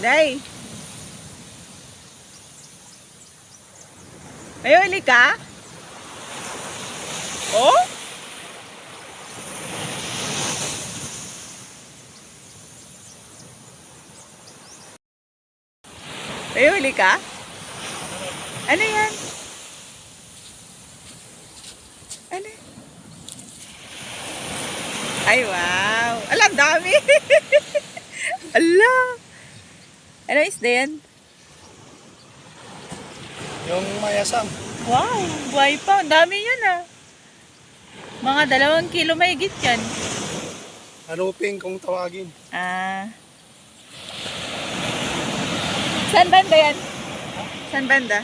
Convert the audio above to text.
Day. May huli ka? Oh? May huli ka? Ano yan? Ano? Ay, wow. Ala, ang dami. Ala. Ano isda yan? Yung mayasam. Wow, buhay pa. Ang dami yan ah. Mga 2 kilo may higit yan. Haruping kung tawagin. Ah. Saan banda yan? Saan banda?